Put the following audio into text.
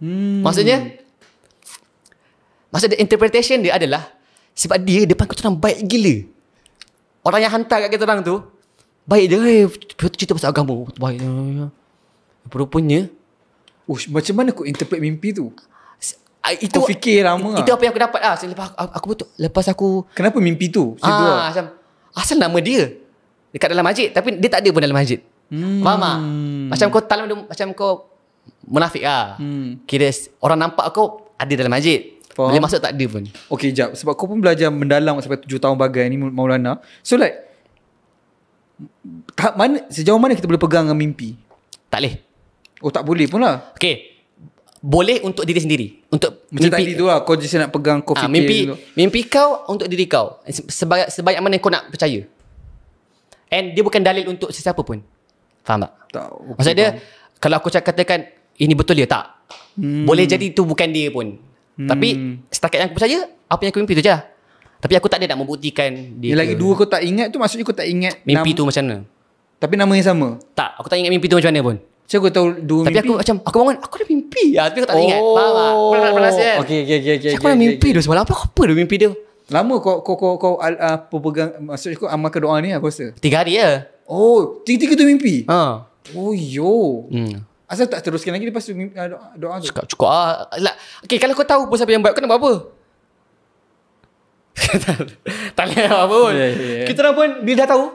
Maksudnya interpretation dia adalah sebab dia depan kita orang baik gila. Orang yang hantar kat kita orang tu baik je, cerita pasal agama baik. Rupanya macam mana kau interpret mimpi tu? Itu kau fikir lama itu apa yang aku dapat lah. Lepas aku kenapa mimpi tu? Macam asal nama dia dekat dalam masjid tapi dia tak ada pun dalam masjid. Faham tak? Macam kau macam kau munafik lah. Kira orang nampak kau ada dalam masjid. Bila masuk tak ada pun. Okay, jap. Sebab kau pun belajar mendalam sampai 7 tahun bagai ni, Maulana. So like, sejauh mana kita boleh pegang dengan mimpi? Tak boleh. Oh, tak boleh pun lah. Okay. Boleh untuk diri sendiri. Untuk macam mimpi, tadi tu lah, kau just nak pegang, kau fikir mimpi kau untuk diri kau. Sebanyak mana kau nak percaya. And dia bukan dalil untuk sesiapa pun. Faham tak? Okay, maksud dia, kalau aku katakan ini betul dia, tak. Boleh jadi itu bukan dia pun. Tapi setakat yang aku percaya, apa yang aku mimpi tu je lah. Tapi aku tak ada nak membuktikan dia. Yang lagi dua kau tak ingat tu, maksudnya kau tak ingat mimpi tu macam mana. Tapi nama yang sama? Tak, aku tak ingat mimpi tu macam mana pun. Macam aku tahu dua tapi mimpi. Tapi aku bangun, aku ada mimpi. Tapi aku tak ingat. Faham tak? Pernah kan? Okay. Aku ada mimpi tu semalam. Apa dia mimpi dia? Lama kau pegang, maksudnya kau amalkan doa ni aku rasa 3 hari je. Oh, 3 tu mimpi? Oh yo. Asal tak teruskan lagi lepas tu doa tu? Cukup lah. Okay, kalau kau tahu pun siapa yang buat, kau nak buat apa? Tak boleh apa pun. Kita orang pun bila dah tahu,